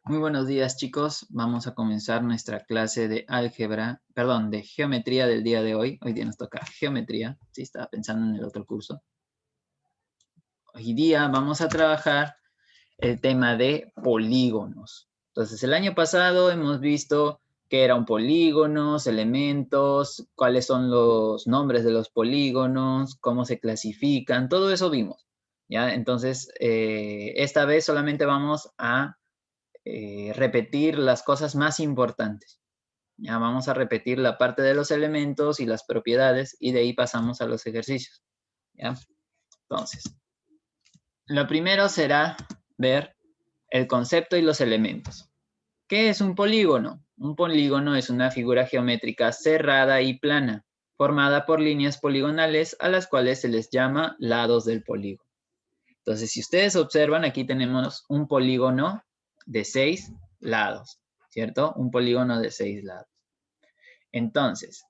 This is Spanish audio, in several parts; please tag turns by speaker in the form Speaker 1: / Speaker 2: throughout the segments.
Speaker 1: Muy buenos días, chicos. Vamos a comenzar nuestra clase de álgebra, perdón, de geometría del día de hoy. Hoy día nos toca geometría. Sí, estaba pensando en el otro curso. Hoy día vamos a trabajar el tema de polígonos. Entonces, el año pasado hemos visto qué era un polígono, elementos, cuáles son los nombres de los polígonos, cómo se clasifican, todo eso vimos. ¿Ya? Entonces, esta vez solamente vamos a repetir las cosas más importantes. Ya vamos a repetir la parte de los elementos y las propiedades y de ahí pasamos a los ejercicios. ¿Ya? Entonces, lo primero será ver el concepto y los elementos. ¿Qué es un polígono? Un polígono es una figura geométrica cerrada y plana, formada por líneas poligonales a las cuales se les llama lados del polígono. Entonces, si ustedes observan, aquí tenemos un polígono de 6 lados, ¿cierto? Un polígono de 6 lados. Entonces,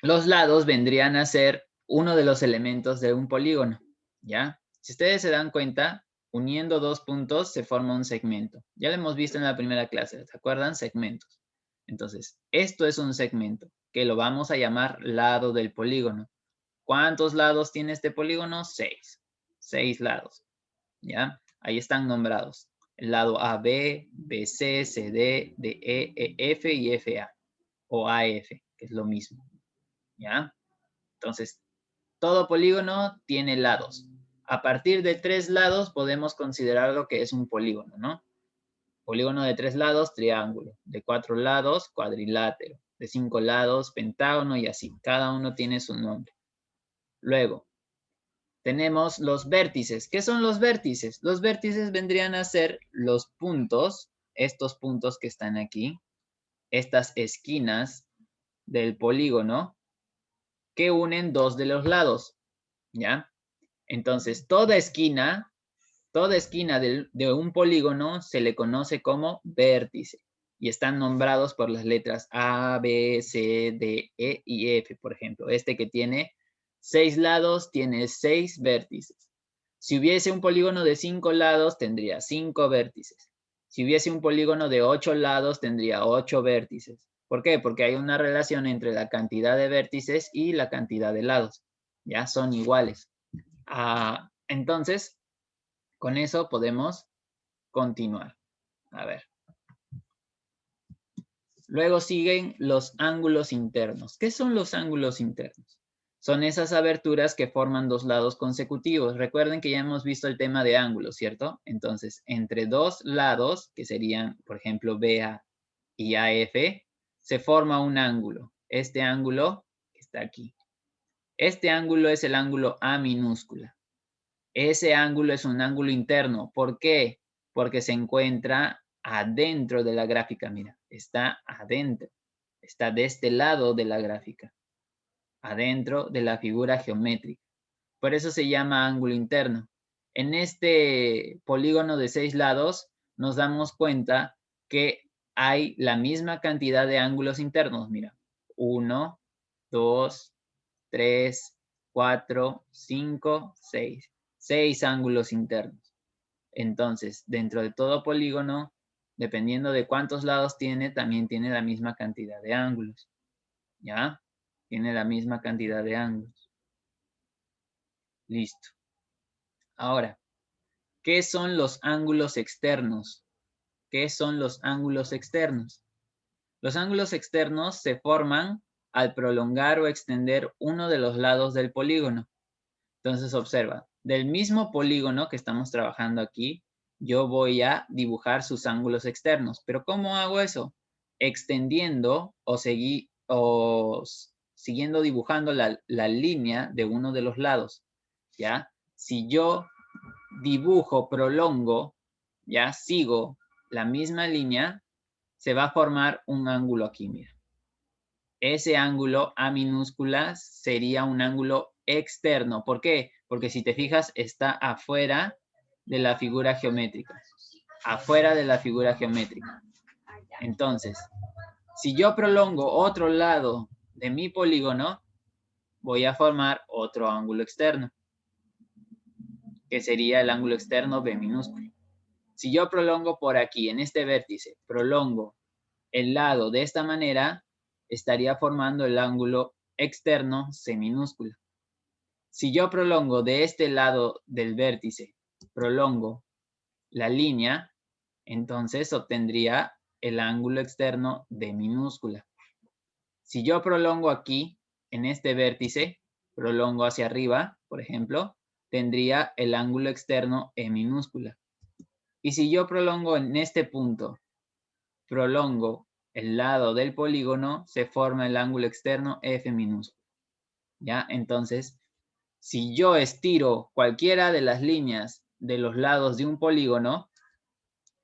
Speaker 1: los lados vendrían a ser uno de los elementos de un polígono, ¿ya? Si ustedes se dan cuenta, uniendo dos puntos se forma un segmento. Ya lo hemos visto en la primera clase, ¿se acuerdan? Segmentos. Entonces, esto es un segmento, que lo vamos a llamar lado del polígono. ¿Cuántos lados tiene este polígono? 6. 6 lados. ¿Ya? Ahí están nombrados. El lado AB, BC, CD, DE, EF y FA. O AF, que es lo mismo. ¿Ya? Entonces, todo polígono tiene lados. A partir de 3 lados podemos considerarlo que es un polígono, ¿no? Polígono de 3 lados, triángulo. De 4 lados, cuadrilátero. De 5 lados, pentágono y así. Cada uno tiene su nombre. Luego, tenemos los vértices. ¿Qué son los vértices? Los vértices vendrían a ser los puntos, estos puntos que están aquí, estas esquinas del polígono que unen dos de los lados, ¿ya? Entonces, toda esquina de un polígono se le conoce como vértice y están nombrados por las letras A, B, C, D, E y F, por ejemplo. Este que tiene 6 lados tiene 6 vértices. Si hubiese un polígono de 5 lados, tendría 5 vértices. Si hubiese un polígono de 8 lados, tendría 8 vértices. ¿Por qué? Porque hay una relación entre la cantidad de vértices y la cantidad de lados. Ya son iguales. Entonces, con eso podemos continuar. A ver. Luego siguen los ángulos internos. ¿Qué son los ángulos internos? Son esas aberturas que forman dos lados consecutivos. Recuerden que ya hemos visto el tema de ángulos, ¿cierto? Entonces, entre dos lados, que serían, por ejemplo, BA y AF, se forma un ángulo. Este ángulo está aquí. Este ángulo es el ángulo A minúscula. Ese ángulo es un ángulo interno. ¿Por qué? Porque se encuentra adentro de la gráfica. Mira, está adentro. Está de este lado de la gráfica. Adentro de la figura geométrica. Por eso se llama ángulo interno. En este polígono de 6 lados nos damos cuenta que hay la misma cantidad de ángulos internos. Mira, 1, 2, 3, 4, 5, 6. 6 ángulos internos. Entonces, dentro de todo polígono, dependiendo de cuántos lados tiene, también tiene la misma cantidad de ángulos. ¿Ya? Tiene la misma cantidad de ángulos. Listo. Ahora, ¿qué son los ángulos externos? ¿Qué son los ángulos externos? Los ángulos externos se forman al prolongar o extender uno de los lados del polígono. Entonces observa, del mismo polígono que estamos trabajando aquí, yo voy a dibujar sus ángulos externos. ¿Pero cómo hago eso? Extendiendo o siguiendo dibujando la línea de uno de los lados, ¿ya? Si yo dibujo, prolongo, ¿ya? Sigo la misma línea, se va a formar un ángulo aquí, mira. Ese ángulo A minúscula sería un ángulo externo. ¿Por qué? Porque si te fijas, está afuera de la figura geométrica. Afuera de la figura geométrica. Entonces, si yo prolongo otro lado de mi polígono, voy a formar otro ángulo externo, que sería el ángulo externo B minúsculo. Si yo prolongo por aquí, en este vértice, prolongo el lado de esta manera, estaría formando el ángulo externo seminúsculo. Si yo prolongo de este lado del vértice, prolongo la línea, entonces obtendría el ángulo externo de minúscula. Si yo prolongo aquí, en este vértice, prolongo hacia arriba, por ejemplo, tendría el ángulo externo E minúscula. Y si yo prolongo en este punto, prolongo el lado del polígono, se forma el ángulo externo F minúscula. ¿Ya? Entonces, si yo estiro cualquiera de las líneas de los lados de un polígono,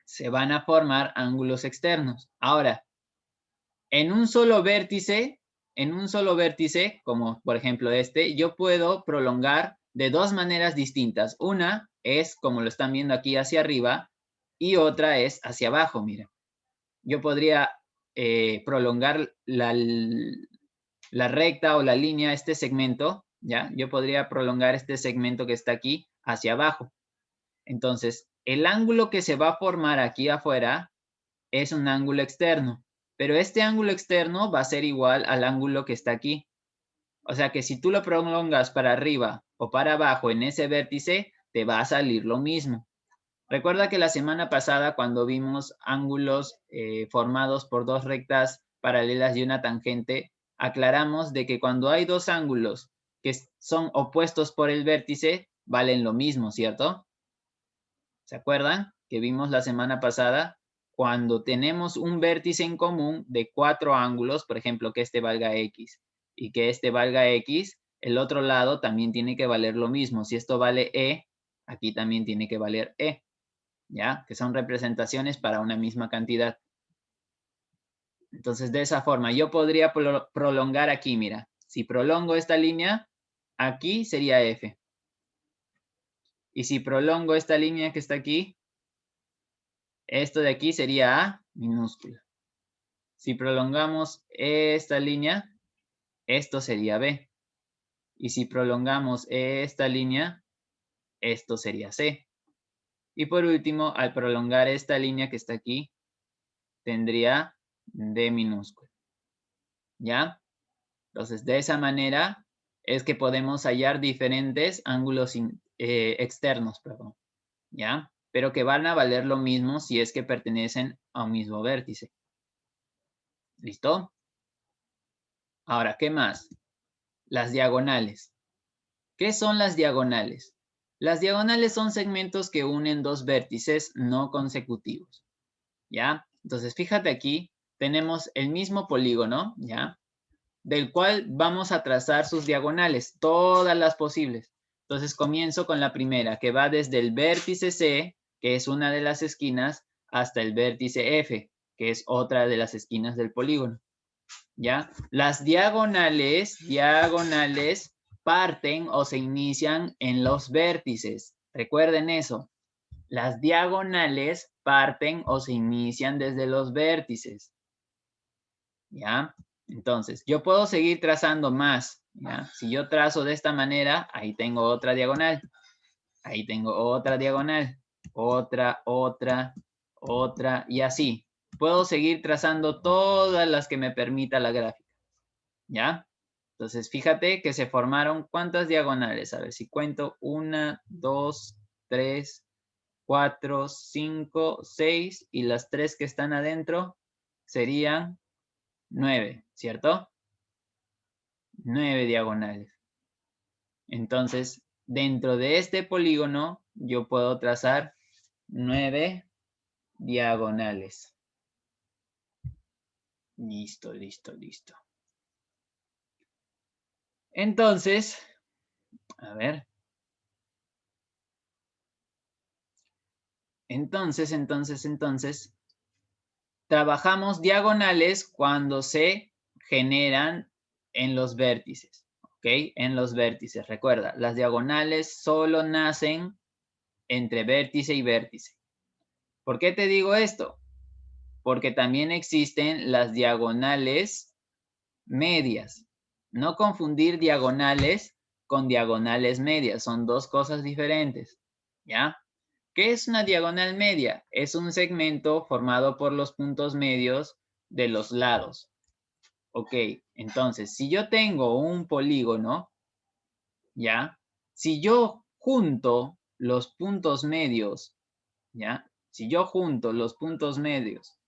Speaker 1: se van a formar ángulos externos. Ahora, en un solo vértice, como por ejemplo este, yo puedo prolongar de dos maneras distintas. Una es, como lo están viendo aquí, hacia arriba, y otra es hacia abajo, mira. Yo podría prolongar la recta o la línea, este segmento, ¿ya? Yo podría prolongar este segmento que está aquí hacia abajo. Entonces, el ángulo que se va a formar aquí afuera es un ángulo externo, pero este ángulo externo va a ser igual al ángulo que está aquí. O sea que si tú lo prolongas para arriba o para abajo en ese vértice, te va a salir lo mismo. Recuerda que la semana pasada, cuando vimos ángulos formados por dos rectas paralelas y una tangente, aclaramos de que cuando hay dos ángulos que son opuestos por el vértice, valen lo mismo, ¿cierto? ¿Se acuerdan que vimos la semana pasada? Cuando tenemos un vértice en común de cuatro ángulos, por ejemplo, que este valga X y que este valga X, el otro lado también tiene que valer lo mismo. Si esto vale E, aquí también tiene que valer E. ¿Ya? Que son representaciones para una misma cantidad. Entonces, de esa forma, yo podría prolongar aquí, mira. Si prolongo esta línea, aquí sería F. Y si prolongo esta línea que está aquí, esto de aquí sería A minúscula. Si prolongamos esta línea, esto sería B. Y si prolongamos esta línea, esto sería C. Y por último, al prolongar esta línea que está aquí, tendría D minúscula. ¿Ya? Entonces, de esa manera es que podemos hallar diferentes ángulos externos, perdón, ¿ya? Pero que van a valer lo mismo si es que pertenecen a un mismo vértice. ¿Listo? Ahora, ¿qué más? Las diagonales. ¿Qué son las diagonales? Las diagonales son segmentos que unen dos vértices no consecutivos, ¿ya? Entonces, fíjate aquí, tenemos el mismo polígono, ¿ya? Del cual vamos a trazar sus diagonales, todas las posibles. Entonces comienzo con la primera, que va desde el vértice C, que es una de las esquinas, hasta el vértice F, que es otra de las esquinas del polígono. ¿Ya? Las diagonales parten o se inician en los vértices. Recuerden eso. Las diagonales parten o se inician desde los vértices. ¿Ya? Entonces, yo puedo seguir trazando más, ¿ya? Si yo trazo de esta manera, ahí tengo otra diagonal. Ahí tengo otra diagonal. Otra, y así. Puedo seguir trazando todas las que me permita la gráfica, ¿ya? Entonces, fíjate que se formaron ¿cuántas diagonales? A ver, si cuento 1, 2, 3, 4, 5, 6 y las 3 que están adentro serían 9, ¿cierto? 9 diagonales. Entonces, dentro de este polígono, yo puedo trazar 9 diagonales. Listo, listo, listo. Entonces, a ver. Entonces, trabajamos diagonales cuando se generan en los vértices, ¿ok? En los vértices. Recuerda, las diagonales solo nacen entre vértice y vértice. ¿Por qué te digo esto? Porque también existen las diagonales medias. No confundir diagonales con diagonales medias. Son dos cosas diferentes, ¿ya? ¿Qué es una diagonal media? Es un segmento formado por los puntos medios de los lados. Ok, entonces, si yo tengo un polígono, ¿ya? Si yo junto los puntos medios, ¿ya? Si yo junto los puntos medios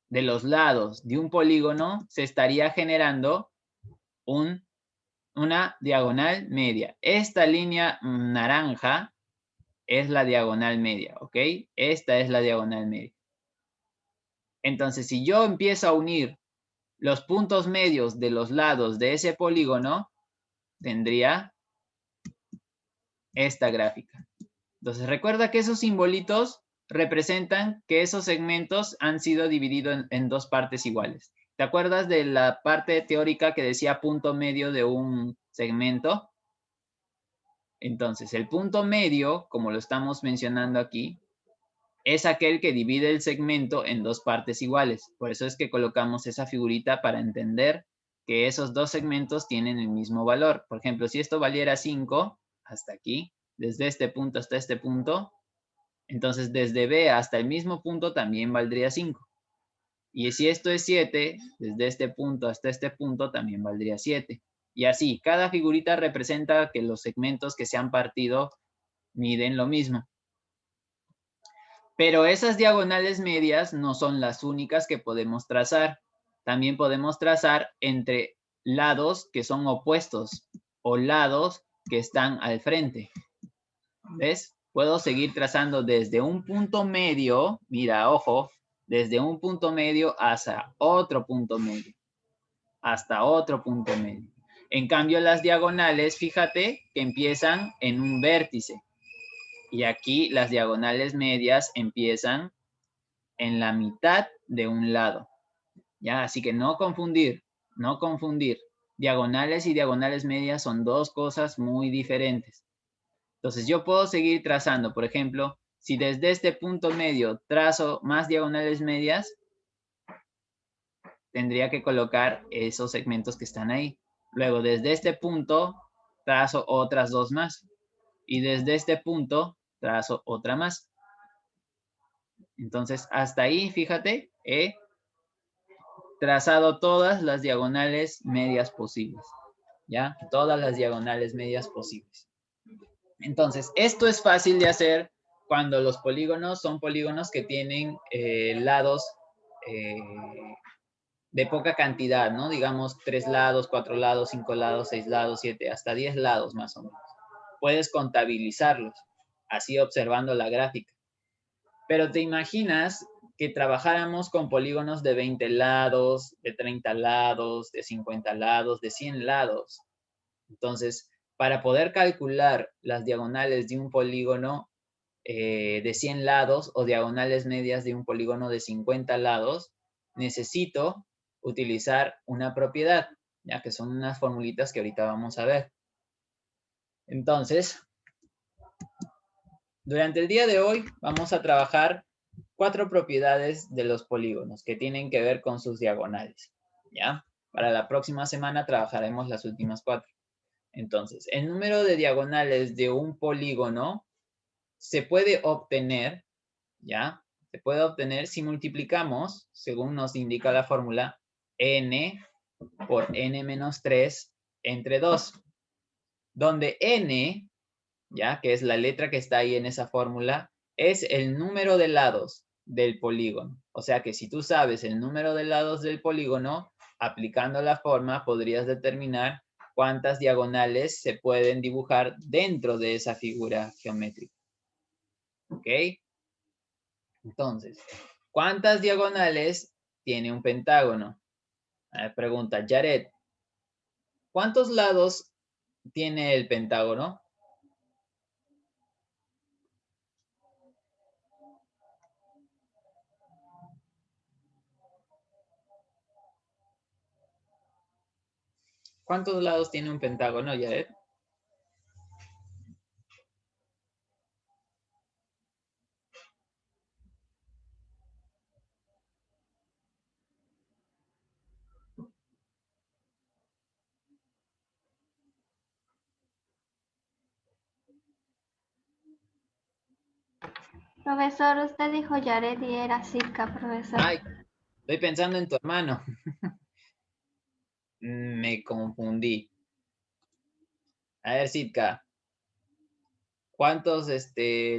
Speaker 1: de los lados de un polígono, se estaría generando una diagonal media. Esta línea naranja es la diagonal media, ¿ok? Esta es la diagonal media. Entonces, si yo empiezo a unir los puntos medios de los lados de ese polígono, tendría esta gráfica. Entonces, recuerda que esos simbolitos representan que esos segmentos han sido divididos en dos partes iguales. ¿Te acuerdas de la parte teórica que decía punto medio de un segmento? Entonces, el punto medio, como lo estamos mencionando aquí, es aquel que divide el segmento en dos partes iguales. Por eso es que colocamos esa figurita para entender que esos dos segmentos tienen el mismo valor. Por ejemplo, si esto valiera 5, hasta aquí, desde este punto hasta este punto, entonces desde B hasta el mismo punto también valdría 5. Y si esto es 7, desde este punto hasta este punto también valdría 7. Y así, cada figurita representa que los segmentos que se han partido miden lo mismo. Pero esas diagonales medias no son las únicas que podemos trazar. También podemos trazar entre lados que son opuestos o lados que están al frente. ¿Ves? Puedo seguir trazando desde un punto medio, mira, ojo, desde un punto medio hasta otro punto medio, hasta otro punto medio. En cambio, las diagonales, fíjate que empiezan en un vértice. Y aquí las diagonales medias empiezan en la mitad de un lado. ¿Ya? Así que no confundir, no confundir. Diagonales y diagonales medias son dos cosas muy diferentes. Entonces yo puedo seguir trazando, por ejemplo, si desde este punto medio trazo más diagonales medias, tendría que colocar esos segmentos que están ahí. Luego desde este punto trazo otras dos más. Y desde este punto trazo otra más. Entonces hasta ahí, fíjate, he trazado todas las diagonales medias posibles. ¿Ya? Todas las diagonales medias posibles. Entonces, esto es fácil de hacer cuando los polígonos son polígonos que tienen lados de poca cantidad, ¿no? Digamos 3 lados, 4 lados, 5 lados, 6 lados, 7, hasta 10 lados más o menos. Puedes contabilizarlos, así observando la gráfica. Pero te imaginas que trabajáramos con polígonos de 20 lados, de 30 lados, de 50 lados, de 100 lados. Entonces, para poder calcular las diagonales de un polígono de 100 lados o diagonales medias de un polígono de 50 lados, necesito utilizar una propiedad, ya que son unas formulitas que ahorita vamos a ver. Entonces, durante el día de hoy vamos a trabajar 4 propiedades de los polígonos que tienen que ver con sus diagonales, ¿ya? Para la próxima semana trabajaremos las últimas 4. Entonces, el número de diagonales de un polígono se puede obtener, ¿ya? Se puede obtener si multiplicamos, según nos indica la fórmula, n por n menos 3 entre 2, donde n, ¿ya? Que es la letra que está ahí en esa fórmula, es el número de lados del polígono. O sea que si tú sabes el número de lados del polígono, aplicando la forma podrías determinar cuántas diagonales se pueden dibujar dentro de esa figura geométrica. ¿Ok? Entonces, ¿cuántas diagonales tiene un pentágono? Pregunta Jared, ¿cuántos lados tiene el pentágono? ¿Cuántos lados tiene un pentágono, Jared?
Speaker 2: Profesor, usted dijo Yared y era Sitka, profesor.
Speaker 1: Ay, estoy pensando en tu hermano. Me confundí. A ver, Sitka, ¿cuántos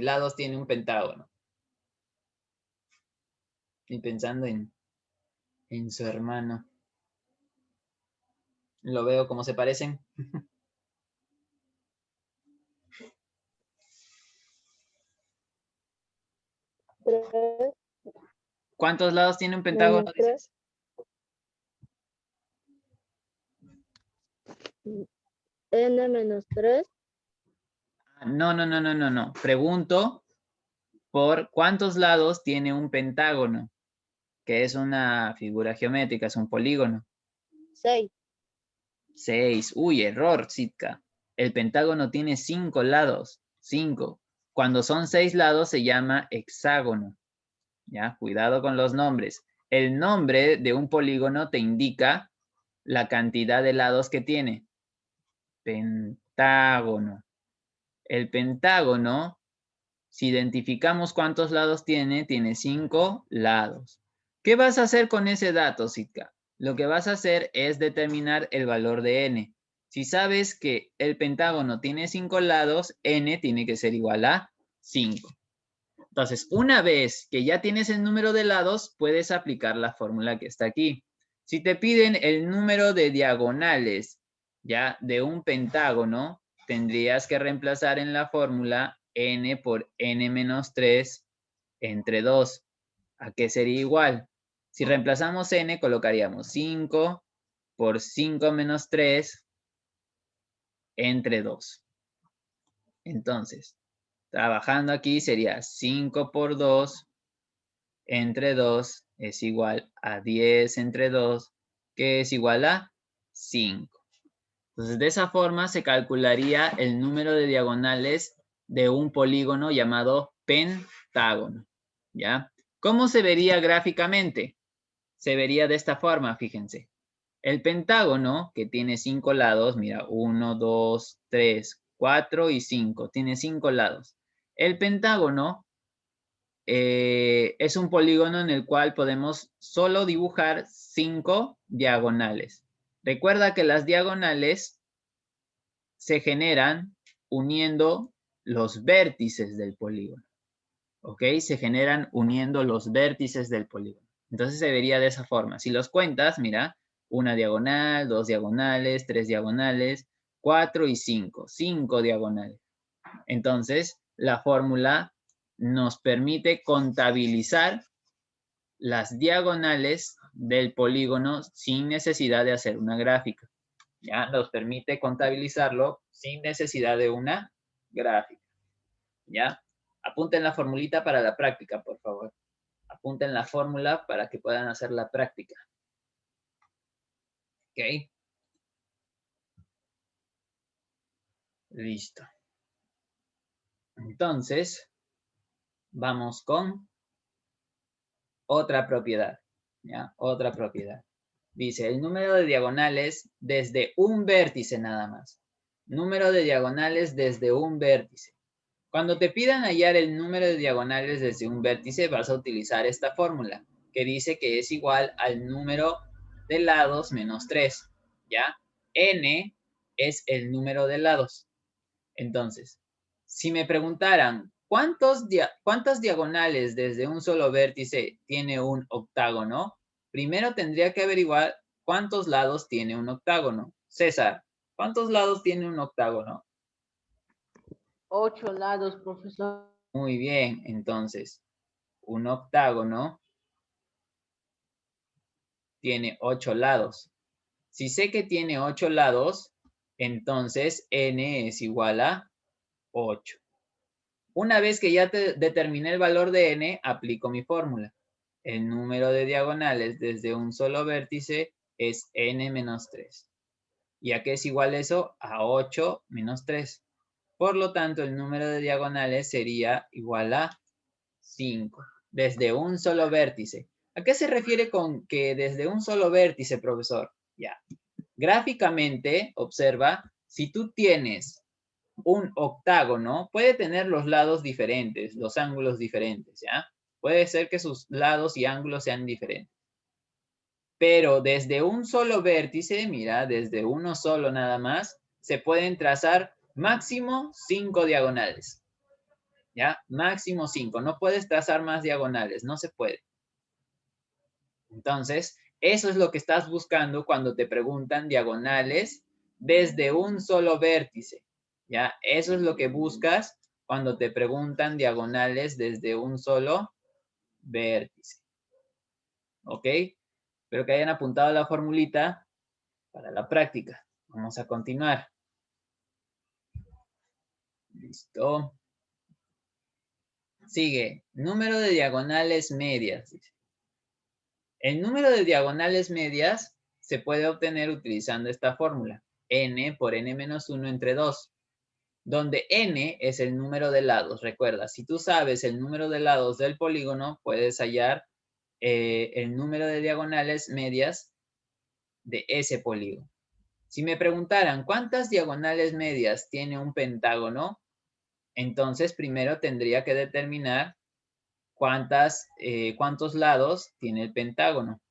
Speaker 1: lados tiene un pentágono? Y pensando en su hermano. Lo veo como se parecen.
Speaker 3: Tres
Speaker 1: ¿Cuántos lados tiene un pentágono?
Speaker 3: menos
Speaker 1: Dices?
Speaker 3: 3. N menos 3.
Speaker 1: No. Pregunto por cuántos lados tiene un pentágono, que es una figura geométrica, es un polígono.
Speaker 3: 6.
Speaker 1: 6. Uy, error, Sitka. El pentágono tiene 5 lados. 5. Cuando son 6 lados se llama hexágono. ¿Ya? Cuidado con los nombres. El nombre de un polígono te indica la cantidad de lados que tiene. Pentágono. El pentágono, si identificamos cuántos lados tiene 5 lados. ¿Qué vas a hacer con ese dato, Sitka? Lo que vas a hacer es determinar el valor de n. Si sabes que el pentágono tiene 5 lados, n tiene que ser igual a 5. Entonces, una vez que ya tienes el número de lados, puedes aplicar la fórmula que está aquí. Si te piden el número de diagonales, ya, de un pentágono, tendrías que reemplazar en la fórmula n por n menos 3 entre 2. ¿A qué sería igual? Si reemplazamos n, colocaríamos 5 por 5 menos 3 entre 2. Entonces, trabajando aquí sería 5 por 2 entre 2 es igual a 10 entre 2, que es igual a 5. Entonces, de esa forma se calcularía el número de diagonales de un polígono llamado pentágono. ¿Ya? ¿Cómo se vería gráficamente? Se vería de esta forma, fíjense. El pentágono, que tiene 5 lados, mira, 1, 2, 3, 4 y 5, tiene 5 lados. El pentágono es un polígono en el cual podemos solo dibujar 5 diagonales. Recuerda que las diagonales se generan uniendo los vértices del polígono. ¿Ok? Se generan uniendo los vértices del polígono. Entonces se vería de esa forma. Si los cuentas, mira, una diagonal, 2 diagonales, 3 diagonales, 4 y 5. 5 diagonales. Entonces, la fórmula nos permite contabilizar las diagonales del polígono sin necesidad de hacer una gráfica. ¿Ya? Nos permite contabilizarlo sin necesidad de una gráfica. ¿Ya? Apunten la formulita para la práctica, por favor. Apunten la fórmula para que puedan hacer la práctica. ¿Ok? Listo. Entonces, vamos con otra propiedad. ¿Ya? Otra propiedad. Dice, el número de diagonales desde un vértice nada más. Número de diagonales desde un vértice. Cuando te pidan hallar el número de diagonales desde un vértice, vas a utilizar esta fórmula, que dice que es igual al número de lados menos 3, ¿ya? N es el número de lados. Entonces, si me preguntaran, ¿cuántas diagonales desde un solo vértice tiene un octágono? Primero tendría que averiguar cuántos lados tiene un octágono. César, ¿cuántos lados tiene un octágono?
Speaker 4: 8 lados, profesor.
Speaker 1: Muy bien, entonces, un octágono tiene 8 lados. Si sé que tiene 8 lados, entonces n es igual a 8. Una vez que ya determiné el valor de n, aplico mi fórmula. El número de diagonales desde un solo vértice es n menos 3. ¿Y a qué es igual eso? A 8 menos 3. Por lo tanto, el número de diagonales sería igual a 5. Desde un solo vértice. ¿A qué se refiere con que desde un solo vértice, profesor? Ya. Gráficamente, observa, si tú tienes un octágono puede tener los lados diferentes, los ángulos diferentes, ¿ya? Puede ser que sus lados y ángulos sean diferentes. Pero desde un solo vértice, mira, desde uno solo nada más, se pueden trazar máximo 5 diagonales. ¿Ya? Máximo 5. No puedes trazar más diagonales, no se puede. Entonces, eso es lo que estás buscando cuando te preguntan diagonales desde un solo vértice. ¿Ya? Eso es lo que buscas cuando te preguntan diagonales desde un solo vértice. ¿Ok? Espero que hayan apuntado la formulita para la práctica. Vamos a continuar. Listo. Sigue. Número de diagonales medias. El número de diagonales medias se puede obtener utilizando esta fórmula. N por n menos 1 entre 2. Donde n es el número de lados. Recuerda, si tú sabes el número de lados del polígono, puedes hallar el número de diagonales medias de ese polígono. Si me preguntaran cuántas diagonales medias tiene un pentágono, entonces primero tendría que determinar cuántos lados tiene el pentágono.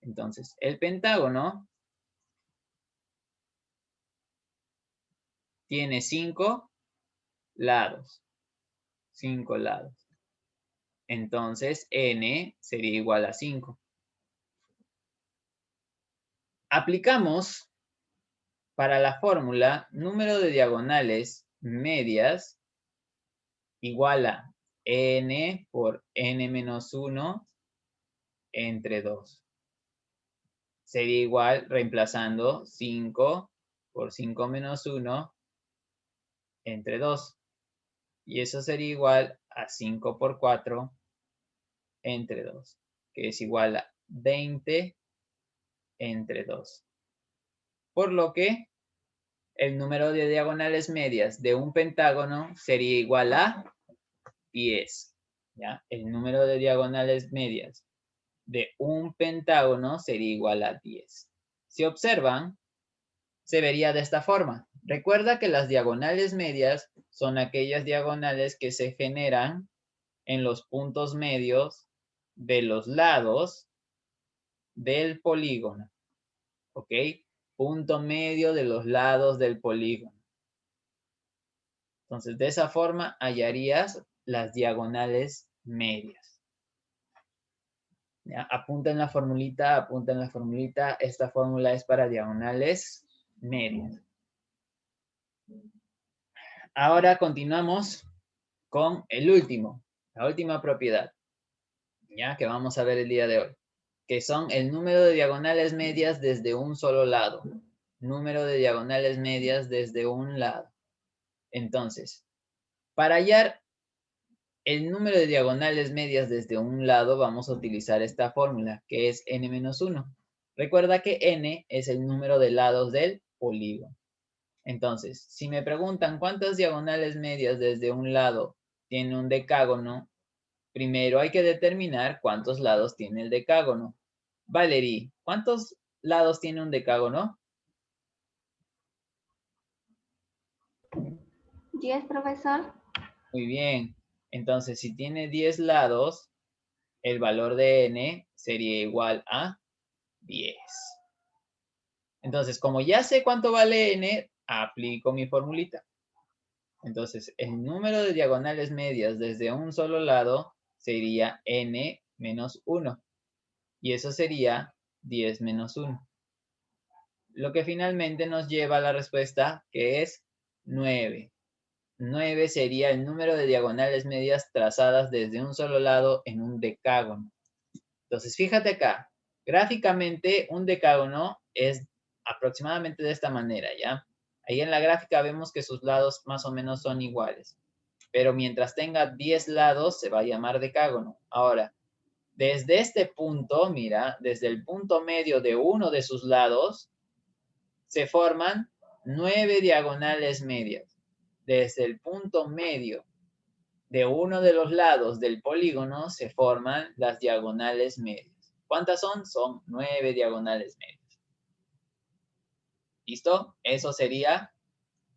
Speaker 1: Entonces, el pentágono tiene 5 lados. 5 lados. Entonces, n sería igual a 5. Aplicamos para la fórmula número de diagonales medias igual a n por n menos 1 entre 2. Sería igual reemplazando 5 por 5 menos 1 entre 2. Y eso sería igual a 5 por 4 entre 2, que es igual a 20 entre 2. Por lo que el número de diagonales medias de un pentágono sería igual a 10. ¿Ya? El número de diagonales medias de un pentágono sería igual a 10. Si observan, se vería de esta forma. Recuerda que las diagonales medias son aquellas diagonales que se generan en los puntos medios de los lados del polígono. ¿Ok? Punto medio de los lados del polígono. Entonces, de esa forma hallarías las diagonales medias. ¿Ya? Apunta en la formulita, apunta en la formulita. Esta fórmula es para diagonales medias. Ahora continuamos con el último, la última propiedad, ¿ya? Que vamos a ver el día de hoy, que son el número de diagonales medias desde un solo lado. Número de diagonales medias desde un lado. Entonces, para hallar el número de diagonales medias desde un lado, vamos a utilizar esta fórmula, que es n-1. Recuerda que n es el número de lados del polígono. Entonces, si me preguntan cuántas diagonales medias desde un lado tiene un decágono, primero hay que determinar cuántos lados tiene el decágono. Valerie, ¿cuántos lados tiene un decágono?
Speaker 2: 10, profesor.
Speaker 1: Muy bien. Entonces, si tiene 10 lados, el valor de n sería igual a 10. Entonces, como ya sé cuánto vale n, aplico mi formulita. Entonces, el número de diagonales medias desde un solo lado sería n menos 1. Y eso sería 10 menos 1. Lo que finalmente nos lleva a la respuesta, que es 9. 9 sería el número de diagonales medias trazadas desde un solo lado en un decágono. Entonces, fíjate acá. Gráficamente, un decágono es aproximadamente de esta manera, ¿ya? Ahí en la gráfica vemos que sus lados más o menos son iguales. Pero mientras tenga 10 lados, se va a llamar decágono. Ahora, desde este punto, mira, desde el punto medio de uno de sus lados, se forman 9 diagonales medias. Desde el punto medio de uno de los lados del polígono se forman las diagonales medias. ¿Cuántas son? Son 9 diagonales medias. ¿Listo? Eso sería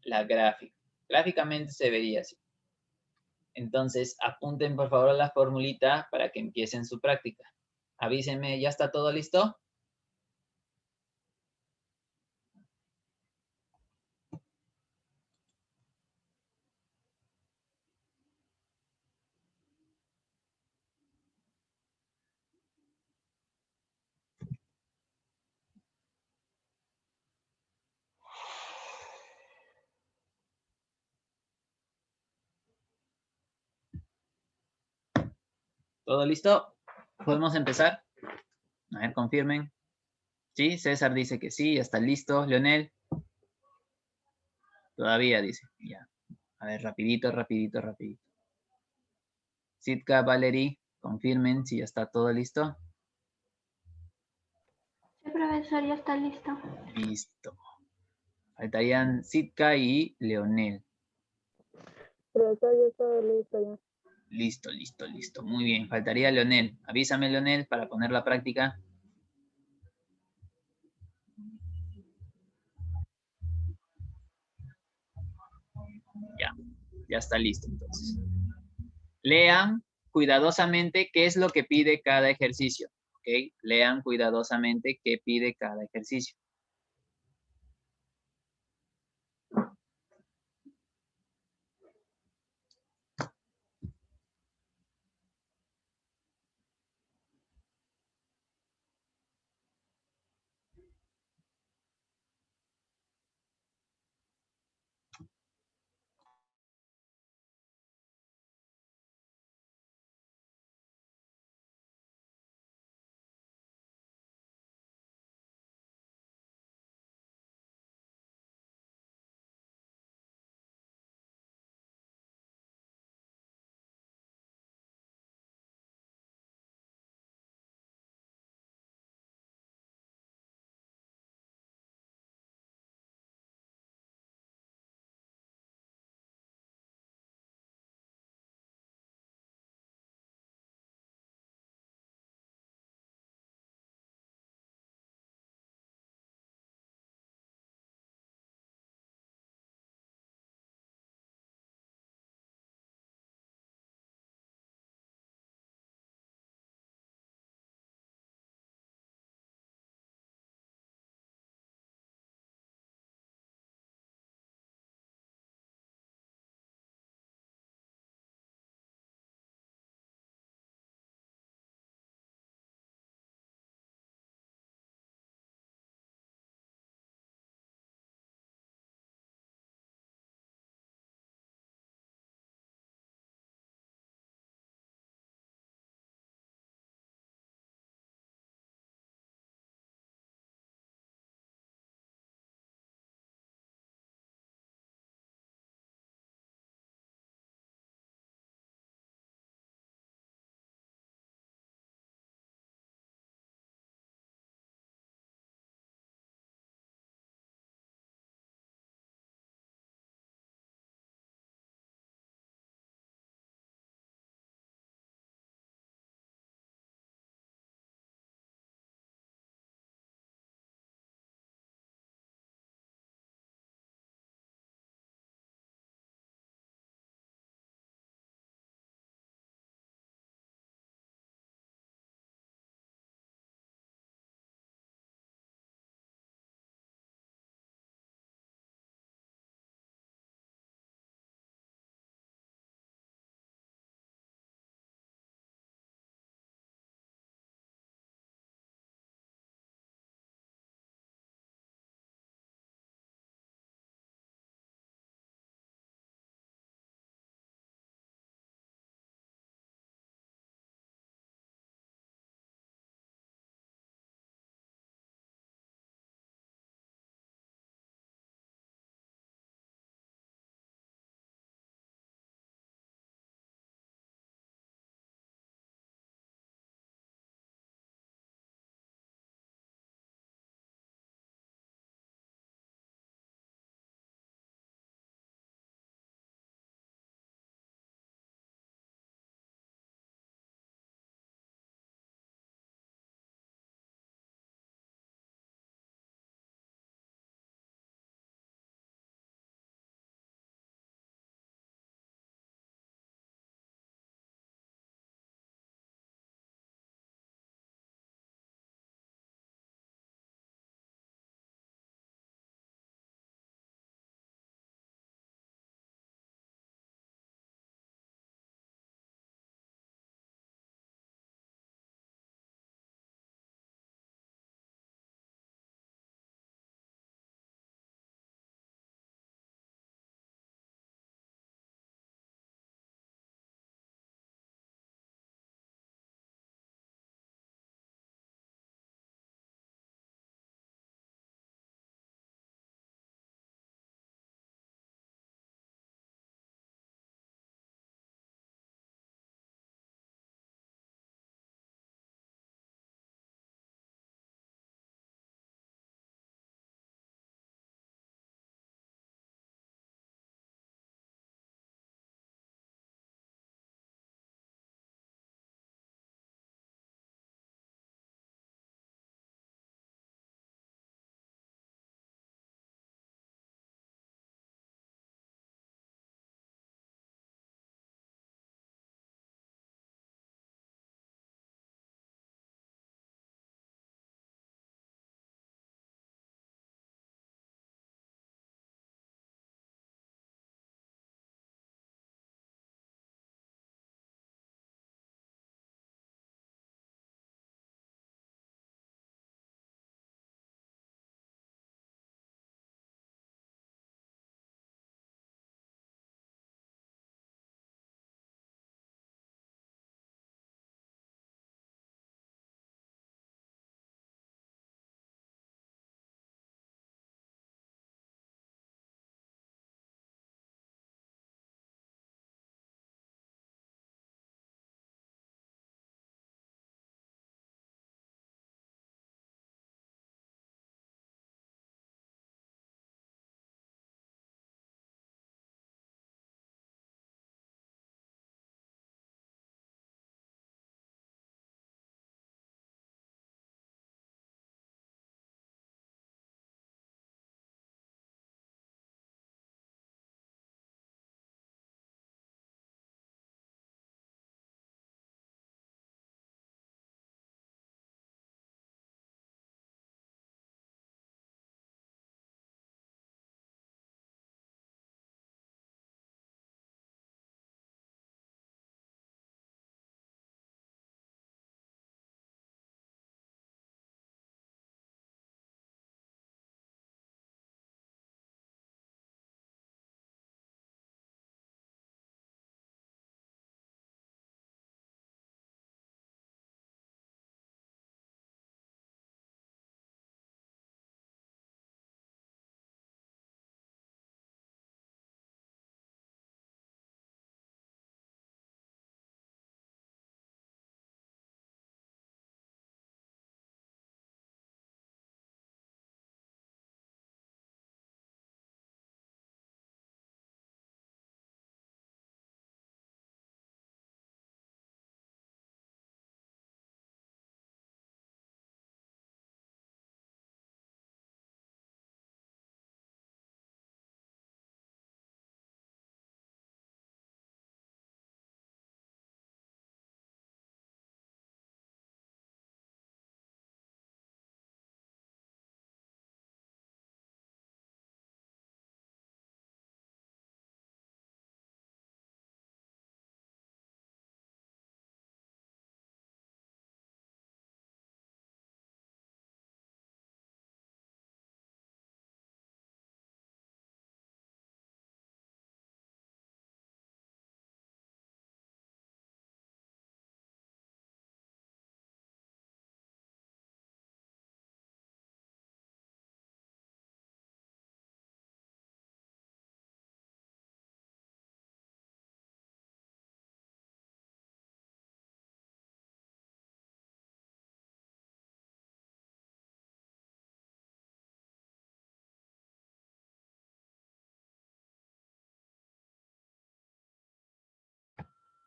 Speaker 1: la gráfica. Gráficamente se vería así. Entonces, apunten por favor la formulita para que empiecen su práctica. Avísenme, ¿ya está todo listo? ¿Todo listo? ¿Podemos empezar? A ver, confirmen. Sí, César dice que sí, ya está listo. Leonel. Todavía dice, ya. A ver, rapidito, rapidito, rapidito. Sitka, Valerie, confirmen si ya está todo listo.
Speaker 2: Sí, profesor, ya está listo.
Speaker 1: Listo. Faltarían Sitka y Leonel.
Speaker 3: Profesor, ya está listo ya.
Speaker 1: Listo, listo, listo. Muy bien. Faltaría Leonel. Avísame, Leonel, para poner la práctica. Ya, ya está listo entonces. Lean cuidadosamente qué es lo que pide cada ejercicio. ¿Ok? Lean cuidadosamente qué pide cada ejercicio.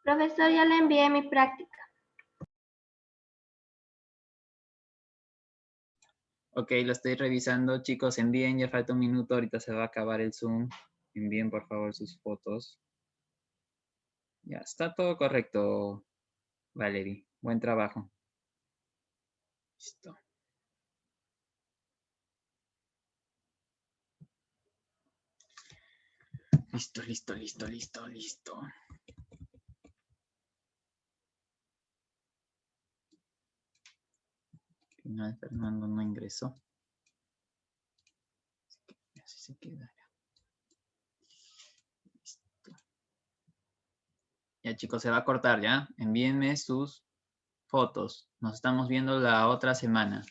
Speaker 2: Profesor, ya le envié mi práctica.
Speaker 1: Ok, lo estoy revisando. Chicos, envíen, ya falta un minuto, ahorita se va a acabar el Zoom. Envíen, por favor, sus fotos. Ya, está todo correcto, Valerie. Buen trabajo. Listo. Listo, listo, listo, listo, listo. Final, Fernando no ingresó. Así se quedará. Listo. Ya, chicos, se va a cortar, ¿ya? Envíenme sus fotos. Nos estamos viendo la otra semana.